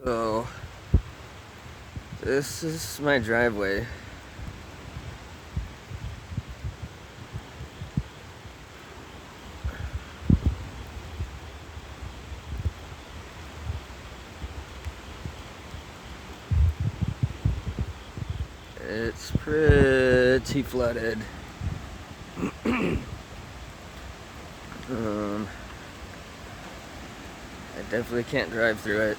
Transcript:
So, this is my driveway. It's pretty flooded. I definitely can't drive through it.